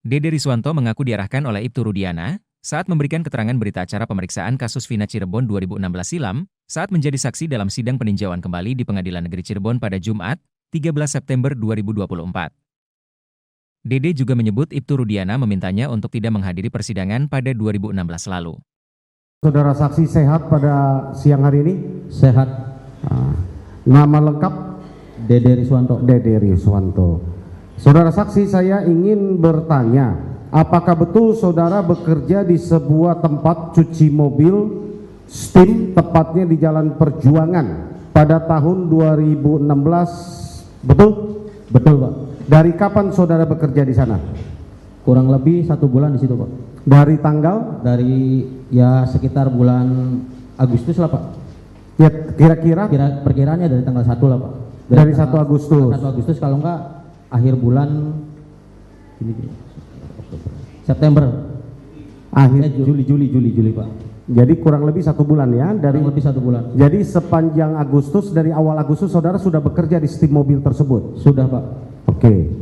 Dede Riswanto mengaku diarahkan oleh Ibtu Rudiana saat memberikan keterangan berita acara pemeriksaan kasus Vina Cirebon 2016 silam saat menjadi saksi dalam sidang peninjauan kembali di Pengadilan Negeri Cirebon pada Jumat, 13 September 2024. Dede juga menyebut Ibtu Rudiana memintanya untuk tidak menghadiri persidangan pada 2016 lalu. Saudara saksi sehat pada siang hari ini? Sehat. Nama lengkap? Dede Riswanto. Dede Riswanto. Saudara saksi, saya ingin bertanya, apakah betul saudara bekerja di sebuah tempat cuci mobil STIM, tepatnya di Jalan Perjuangan pada tahun 2016? Betul? Betul, Pak. Dari kapan saudara bekerja di sana? Kurang lebih 1 bulan di situ, Pak. Dari tanggal? Dari ya sekitar bulan Agustus lah, Pak. Ya, kira-kira? Perkiraannya dari tanggal 1 lah, Pak. Dari 1 Agustus. 1 Agustus kalau enggak akhir bulan September. Juli, Pak. Jadi kurang lebih 1 bulan ya, dari kurang lebih 1 bulan. Jadi sepanjang Agustus, dari awal Agustus saudara sudah bekerja di STIM mobil tersebut? Sudah, Pak. Oke.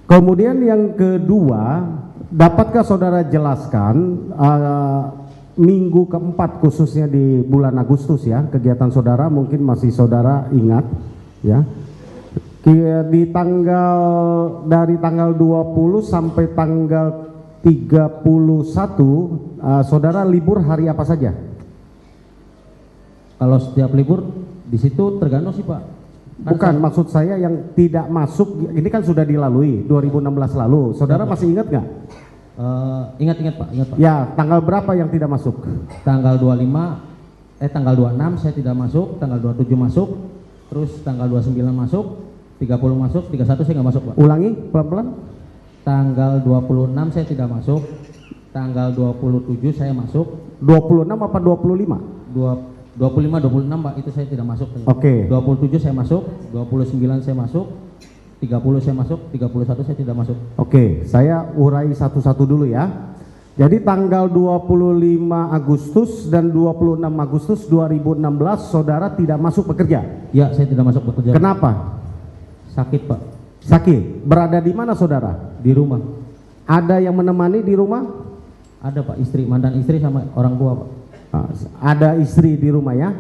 Kemudian yang kedua, dapatkah saudara jelaskan minggu keempat khususnya di bulan Agustus ya, kegiatan saudara mungkin masih saudara ingat ya, di dari tanggal 20 sampai tanggal 31 saudara libur hari apa saja? Kalau setiap libur di situ tergantung sih, Pak. Bukan, maksud saya yang tidak masuk, ini kan sudah dilalui 2016 lalu, saudara masih ingat nggak? Ingat Pak, ingat, Pak. Ya, tanggal berapa yang tidak masuk? Tanggal 26 saya tidak masuk, tanggal 27 masuk, terus tanggal 29 masuk, 30 masuk, 31 saya nggak masuk, Pak. Ulangi pelan-pelan. Tanggal 26 saya tidak masuk, tanggal 27 saya masuk. 26 apa 25? 26, Pak, itu saya tidak masuk. Oke. 27 saya masuk, 29 saya masuk, 30 saya masuk, 31 saya tidak masuk. Oke, saya urai satu-satu dulu ya. Jadi tanggal 25 Agustus dan 26 Agustus 2016 saudara tidak masuk bekerja? Ya, saya tidak masuk bekerja. Kenapa? Sakit, Pak. Sakit. Berada di mana saudara? Di rumah. Ada yang menemani di rumah? Ada, Pak, mantan istri sama orang tua, Pak. Ada istri di rumah ya.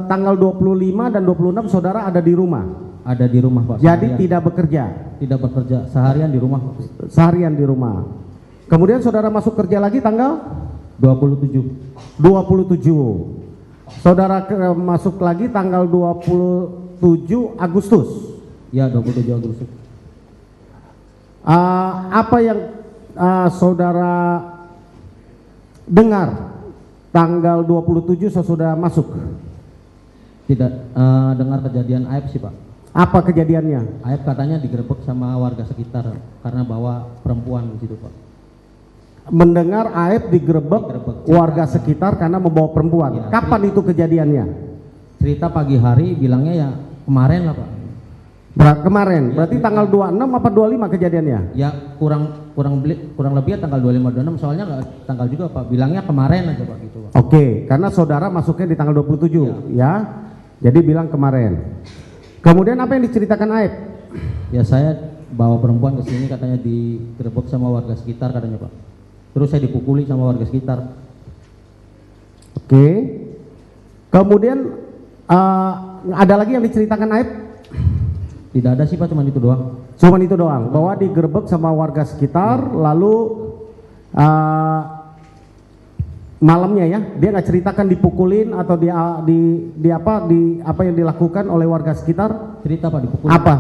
Tanggal 25 dan 26 saudara ada di rumah? Ada di rumah, Pak. Jadi seharian. tidak bekerja? Tidak bekerja, seharian di rumah. Seharian di rumah. Kemudian saudara masuk kerja lagi tanggal? 27. Saudara masuk lagi tanggal 27 Agustus? Ya, 27 Agustus. Apa yang saudara dengar tanggal 27 sudah masuk? Tidak dengar kejadian aib sih, Pak. Apa kejadiannya? Aib katanya digerebek sama warga sekitar karena bawa perempuan di situ, Pak. Mendengar Aib digerebek warga sekitar karena membawa perempuan. Ya, kapan itu kejadiannya? Cerita pagi hari, bilangnya ya kemarin lah, Pak. Kemarin, ya, berarti tanggal 26 apa 25 kejadiannya? Ya kurang lebih ya tanggal 25-26, soalnya nggak tanggal juga, Pak. Bilangnya kemarin aja, Pak, gitu, Pak. Oke, karena saudara masuknya di tanggal 27 ya. Jadi bilang kemarin. Kemudian apa yang diceritakan Aib? Ya, saya bawa perempuan ke sini, katanya digerebek sama warga sekitar katanya, Pak. Terus saya dipukuli sama warga sekitar. Oke. Kemudian ada lagi yang diceritakan Aib? Tidak ada sih, Pak, cuma itu doang. Cuma itu doang, bahwa digerebek sama warga sekitar, lalu malamnya ya, dia nggak ceritakan dipukulin atau apa yang dilakukan oleh warga sekitar? Cerita, Pak, dipukulin. Apa?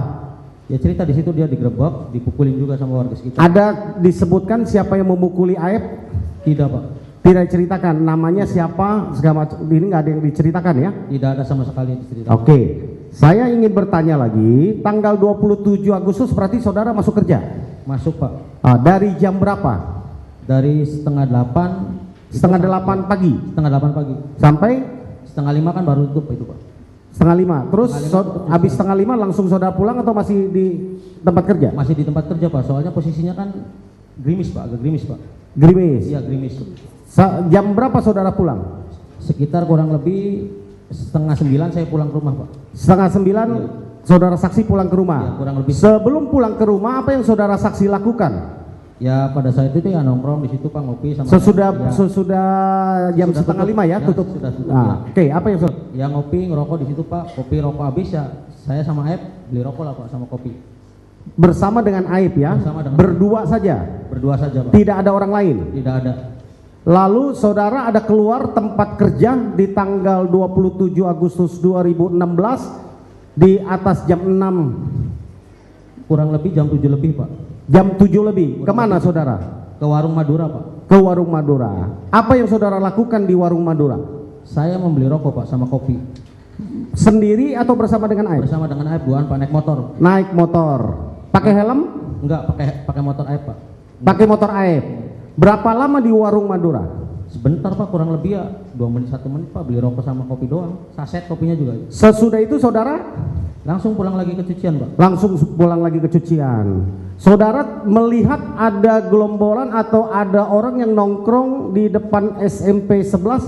Ya cerita di situ dia digerebek, dipukulin juga sama warga sekitar. Ada disebutkan siapa yang memukuli Aib? Tidak, Pak. Tidak diceritakan namanya siapa, segala macam ini nggak ada yang diceritakan ya? Tidak ada sama sekali yang diceritakan. Oke. Saya ingin bertanya lagi, tanggal 27 Agustus berarti saudara masuk kerja? Masuk, Pak. Dari jam berapa? Dari setengah 8 pagi? Setengah 8 pagi. Sampai? Setengah 5 kan baru tutup itu, Pak. Setengah 5, terus habis setengah 5 langsung saudara pulang atau masih di tempat kerja? Masih di tempat kerja, Pak, soalnya posisinya kan gerimis, Pak, agak gerimis, Pak. Gerimis? Iya, gerimis. Jam berapa saudara pulang? Sekitar kurang lebih setengah 9 saya pulang ke rumah, Pak. Setengah 9 ya. Saudara saksi pulang ke rumah? Ya, kurang lebih. Sebelum pulang ke rumah apa yang saudara saksi lakukan? Ya pada saat itu ya nongkrong di situ Pak, ngopi sama Sesudah jam Sudah setengah tutup. 5 ya, Ya, tutup. sudah tutup, Nah, ya. oke, apa yang saudara? ya ngopi ngerokok di situ Pak, kopi rokok habis ya saya sama Aib beli rokok lah Pak sama kopi. Bersama dengan Aib ya? Bersama dengan Berdua saja? Berdua saja Pak. Tidak ada orang lain? Tidak ada. Lalu saudara ada keluar tempat kerja di tanggal 27 Agustus 2016 di atas jam 6, Kurang lebih jam 7 lebih Pak. jam 7 lebih. Kemana saudara? Ke warung Madura Pak. Ke warung Madura. Apa yang saudara lakukan di warung Madura? Saya membeli rokok Pak sama kopi. Sendiri atau bersama dengan Aib? Bersama dengan Aib buan Pak, naik motor. Naik motor. Pakai helm? Enggak, pakai motor Aib Pak. Pakai motor Aib. Berapa lama di warung Madura? Sebentar Pak, kurang lebih ya 2 menit 1 menit Pak, beli rokok sama kopi doang. Saset kopinya juga. Sesudah itu saudara Langsung pulang lagi ke cucian Pak. langsung pulang lagi ke cucian. Saudara melihat ada gelombolan atau ada orang yang nongkrong di depan SMP 11?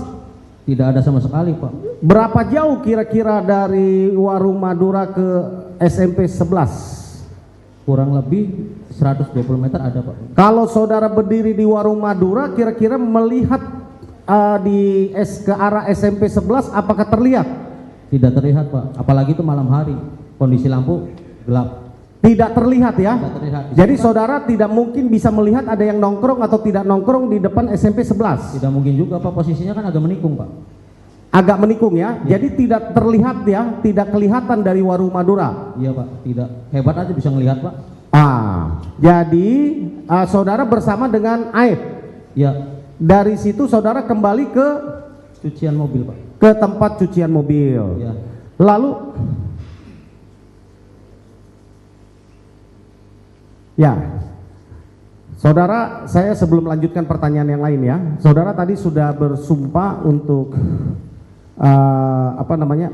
Tidak ada sama sekali Pak. Berapa jauh kira-kira dari warung Madura ke SMP 11? Kurang lebih 120 meter ada Pak. Kalau saudara berdiri di warung Madura kira-kira melihat ke arah SMP 11 apakah terlihat? Tidak terlihat Pak, apalagi itu malam hari, kondisi lampu gelap. Tidak terlihat ya? Tidak terlihat. Jadi saudara tidak mungkin bisa melihat ada yang nongkrong atau tidak nongkrong di depan SMP 11? Tidak mungkin juga Pak, posisinya kan agak menikung Pak. Agak menikung ya? Jadi tidak terlihat ya? Tidak kelihatan dari warung Madura? Iya Pak, tidak. Hebat aja bisa ngelihat Pak. Jadi saudara bersama dengan Aib. Ya, Dari situ saudara kembali ke cucian mobil Pak. tempat cucian mobil. Ya. Lalu ya, saudara, saya sebelum melanjutkan pertanyaan yang lain ya, saudara tadi sudah bersumpah untuk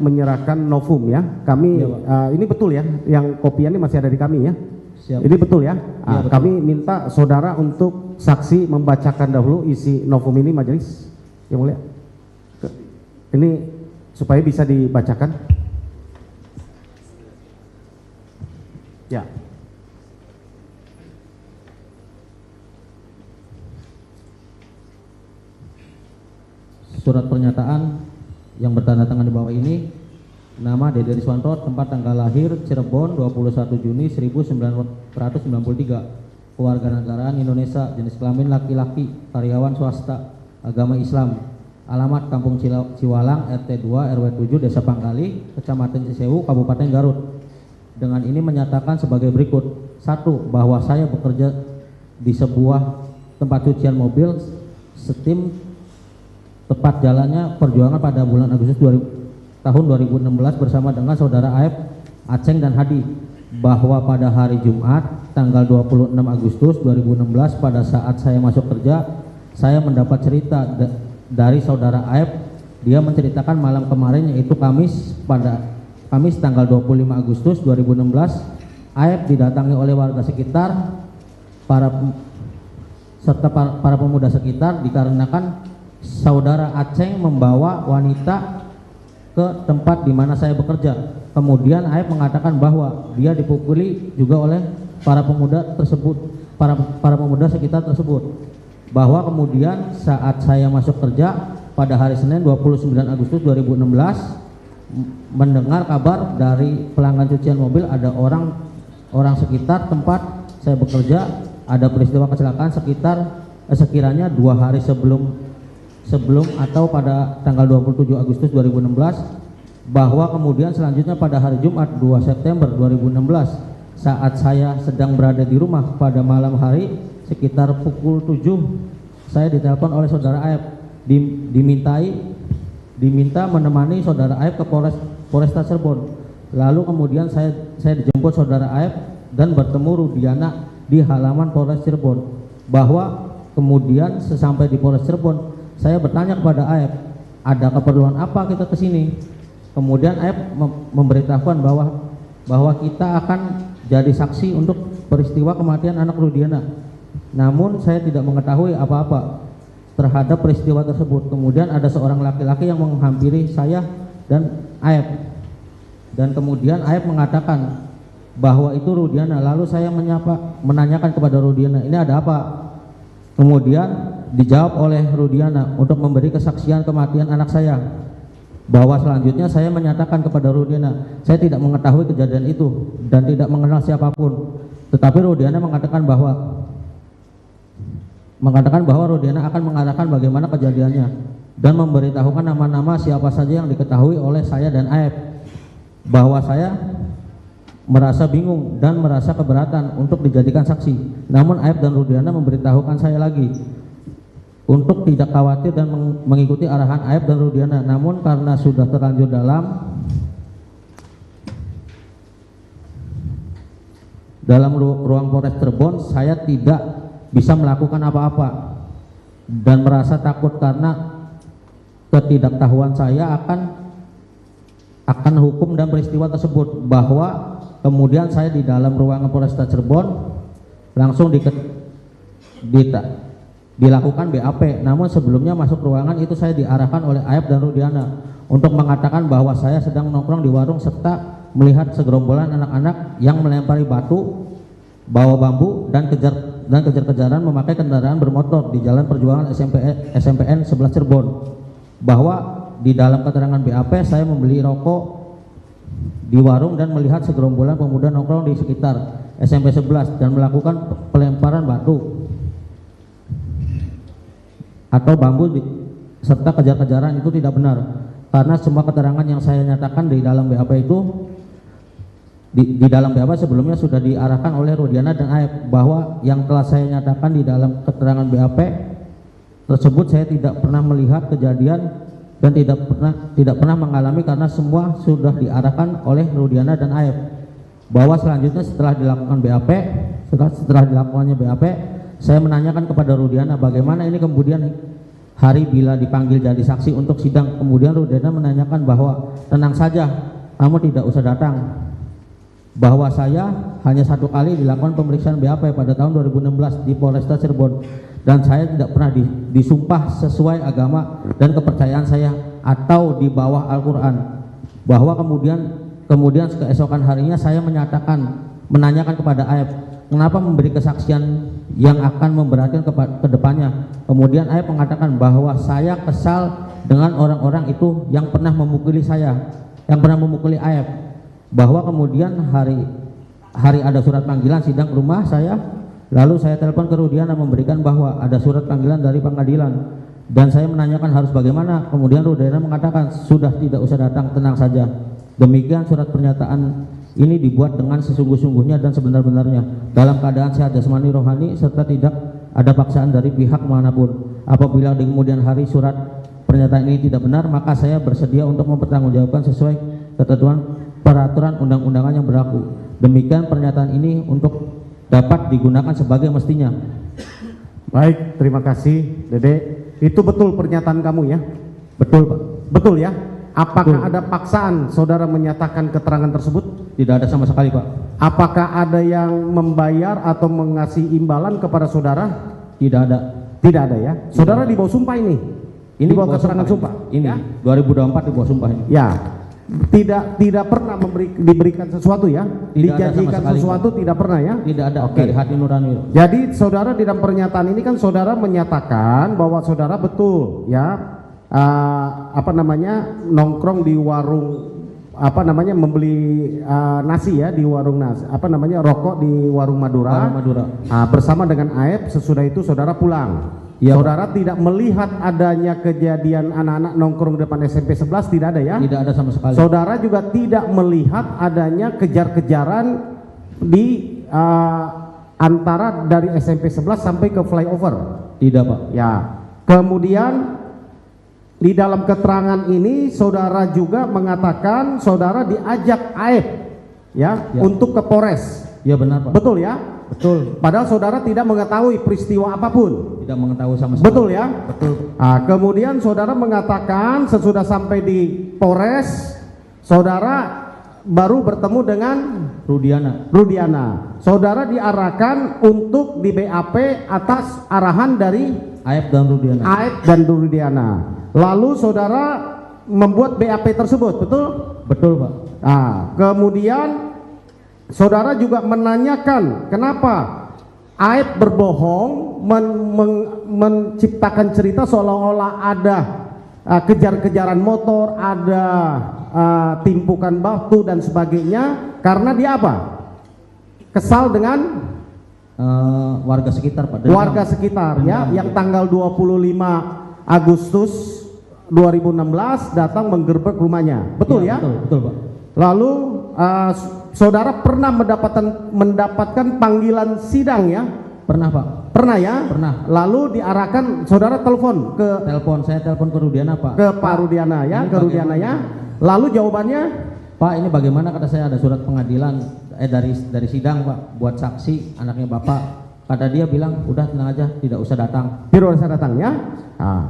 menyerahkan novum ya. Kami Ya, Pak. ini betul ya, yang kopian ini masih ada di kami ya. Siap. Ini betul ya. Betul. Kami minta saudara untuk saksi membacakan dahulu isi novum ini majelis yang mulia. Ini supaya bisa dibacakan. Ya. Surat pernyataan yang bertanda tangan di bawah ini. Nama Dede Riswanto, tempat tanggal lahir Cirebon 21 Juni 1993. Kewarganegaraan Indonesia, jenis kelamin laki-laki, karyawan swasta, agama Islam. Alamat Kampung Ciwalang, RT 2 RW 7 Desa Pangkali, Kecamatan Cisewu, Kabupaten Garut. Dengan ini menyatakan sebagai berikut. 1. Bahwa saya bekerja di sebuah tempat cucian mobil Steam, tepat jalannya perjuangan pada bulan Agustus tahun 2016 bersama dengan saudara Aib, Aceng dan Hadi. Bahwa pada hari Jumat tanggal 26 Agustus 2016 pada saat saya masuk kerja, saya mendapat cerita dari saudara Aib. Dia menceritakan malam kemarin, yaitu Kamis tanggal 25 Agustus 2016, Aib didatangi oleh warga sekitar, serta para pemuda sekitar, dikarenakan saudara Aceng membawa wanita ke tempat di mana saya bekerja. Kemudian Aib mengatakan bahwa dia dipukuli juga oleh para pemuda tersebut, para pemuda sekitar tersebut. Bahwa kemudian saat saya masuk kerja pada hari Senin 29 Agustus 2016 mendengar kabar dari pelanggan cucian mobil ada orang sekitar tempat saya bekerja ada peristiwa kecelakaan sekiranya 2 hari sebelum atau pada tanggal 27 Agustus 2016. Bahwa kemudian selanjutnya pada hari Jumat 2 September 2016 saat saya sedang berada di rumah pada malam hari sekitar pukul 7 saya ditelepon oleh saudara Aib, diminta menemani saudara Aib ke Polresta Cirebon. Lalu kemudian saya dijemput saudara Aib dan bertemu Rudiana di halaman Polres Cirebon. Bahwa kemudian sesampai di Polres Cirebon saya bertanya kepada Aib, ada keperluan apa kita ke sini? Kemudian Aib memberitahukan bahwa kita akan jadi saksi untuk peristiwa kematian anak Rudiana. Namun saya tidak mengetahui apa-apa terhadap peristiwa tersebut. Kemudian ada seorang laki-laki yang menghampiri saya dan Aib. Dan kemudian Aib mengatakan bahwa itu Rudiana. Lalu saya menanyakan kepada Rudiana, ini ada apa? Kemudian dijawab oleh Rudiana untuk memberi kesaksian kematian anak saya, bahwa selanjutnya saya menyatakan kepada Rudiana, saya tidak mengetahui kejadian itu dan tidak mengenal siapapun. Tetapi Rudiana mengatakan bahwa Rudiana akan mengatakan bagaimana kejadiannya dan memberitahukan nama-nama siapa saja yang diketahui oleh saya dan Aep, bahwa saya merasa bingung dan merasa keberatan untuk dijadikan saksi. Namun Aep dan Rudiana memberitahukan saya lagi untuk tidak khawatir dan mengikuti arahan Aep dan Rudiana. Namun karena sudah terlanjur dalam ruang Polres Cirebon, saya tidak bisa melakukan apa-apa dan merasa takut karena ketidaktahuan saya akan hukum dan peristiwa tersebut, bahwa kemudian saya di dalam ruangan Polresta Cirebon langsung dilakukan BAP. Namun sebelumnya masuk ruangan itu saya diarahkan oleh Aep dan Rudiana untuk mengatakan bahwa saya sedang nongkrong di warung serta melihat segerombolan anak-anak yang melempari batu, bawa bambu dan kejar-kejaran memakai kendaraan bermotor di Jalan Perjuangan SMPN 11 Cirebon. Bahwa di dalam keterangan BAP saya membeli rokok di warung dan melihat segerombolan pemuda nongkrong di sekitar SMP 11 dan melakukan pelemparan batu atau bambu serta kejar-kejaran itu tidak benar, karena semua keterangan yang saya nyatakan di dalam BAP itu di dalam BAP sebelumnya sudah diarahkan oleh Rudiana dan Aep, bahwa yang telah saya nyatakan di dalam keterangan BAP tersebut saya tidak pernah melihat kejadian dan tidak pernah mengalami, karena semua sudah diarahkan oleh Rudiana dan Aep. Bahwa selanjutnya setelah dilakukannya BAP, saya menanyakan kepada Rudiana bagaimana ini kemudian hari bila dipanggil jadi saksi untuk sidang. Kemudian Rudiana menanyakan bahwa tenang saja, kamu tidak usah datang, bahwa saya hanya satu kali dilakukan pemeriksaan BAP pada tahun 2016 di Polresta Cirebon dan saya tidak pernah disumpah sesuai agama dan kepercayaan saya atau di bawah Al-Quran. Bahwa kemudian keesokan harinya saya menanyakan kepada Aep, kenapa memberi kesaksian yang akan memberatkan ke depannya. Kemudian Aep mengatakan bahwa saya kesal dengan orang-orang itu yang pernah memukuli saya, yang pernah memukuli Aep. Bahwa kemudian hari ada surat panggilan sidang ke rumah saya, lalu saya telepon ke Rudiana memberikan bahwa ada surat panggilan dari pengadilan dan saya menanyakan harus bagaimana. Kemudian Rudiana mengatakan sudah, tidak usah datang, tenang saja. Demikian surat pernyataan ini dibuat dengan sesungguh-sungguhnya dan sebenar-benarnya dalam keadaan sehat jasmani rohani serta tidak ada paksaan dari pihak manapun. Apabila di kemudian hari surat pernyataan ini tidak benar, maka saya bersedia untuk mempertanggungjawabkan sesuai ketentuan peraturan undang-undangan yang berlaku. Demikian pernyataan ini untuk dapat digunakan sebagai mestinya. Baik, terima kasih Dede. Itu betul pernyataan kamu ya? Betul Pak. Betul ya? Apakah Betul. ada paksaan saudara menyatakan keterangan tersebut? Tidak ada sama sekali Pak. Apakah ada yang membayar atau mengasih imbalan kepada saudara? Tidak ada. Tidak ada ya? Saudara di bawah sumpah ini? Ini di bawah keterangan sumpah? Ini Ya? 2024 di bawah sumpah ini. Ya. Tidak pernah diberikan sesuatu ya? Tidak ada Dijanjikan sama sekali, sesuatu Pak. tidak pernah ya? Tidak ada. Oke. Dari hati nurani. Jadi saudara di dalam pernyataan ini kan saudara menyatakan bahwa saudara betul ya nongkrong di warung membeli nasi ya di warung nasi rokok di warung Madura, bersama dengan Aep. Sesudah itu saudara pulang. Ya, saudara tidak melihat adanya kejadian anak-anak nongkrong di depan SMP 11, tidak ada ya? Tidak ada sama sekali. Saudara juga tidak melihat adanya kejar-kejaran di antara dari SMP 11 sampai ke flyover? Tidak Pak. Ya. Kemudian di dalam keterangan ini saudara juga mengatakan saudara diajak Aep ya untuk ke Polres. Ya benar Pak. Betul ya? Betul. Padahal saudara tidak mengetahui peristiwa apapun. Tidak mengetahui sama sekali. Betul ya? Betul. Nah, kemudian saudara mengatakan sesudah sampai di Polres, saudara baru bertemu dengan Rudiana. Saudara diarahkan untuk di BAP atas arahan dari Aep dan Rudiana. Lalu saudara membuat BAP tersebut, betul? Betul Pak. Nah, kemudian saudara juga menanyakan kenapa Aib berbohong menciptakan cerita seolah-olah ada kejar-kejaran motor, ada timpukan batu dan sebagainya, karena dia apa? Kesal dengan warga sekitar, Pak. Warga sekitar ya, yang tanggal 25 Agustus 2016 datang menggerbek rumahnya. Betul ya? Betul, Pak. Lalu saudara pernah mendapatkan panggilan sidang ya? Pernah, Pak. Pernah ya? Pernah. Lalu diarahkan saudara telepon ke Saya telepon ke Rudiana, Pak. ke Pak Rudiana ya, ke Rudiana ya. Lalu jawabannya, Pak, ini bagaimana, kata saya, ada surat pengadilan dari sidang, Pak, buat saksi anaknya Bapak. Kata dia bilang, udah tenang aja, tidak usah datang. tidak usah datang ya. Nah,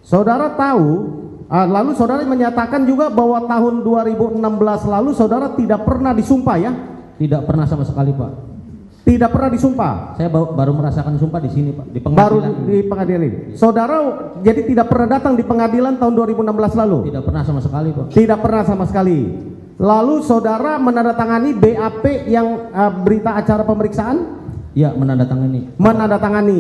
saudara tahu, lalu saudara menyatakan juga bahwa tahun 2016 lalu saudara tidak pernah disumpah ya? Tidak pernah sama sekali, Pak. Tidak pernah disumpah. Saya baru merasakan sumpah di sini, Pak, di Baru pengadilan. di pengadilan. Saudara jadi tidak pernah datang di pengadilan tahun 2016 lalu? Tidak pernah sama sekali, Pak. Tidak pernah sama sekali. Lalu saudara menandatangani BAP yang berita acara pemeriksaan? Iya, menandatangani. Menandatangani.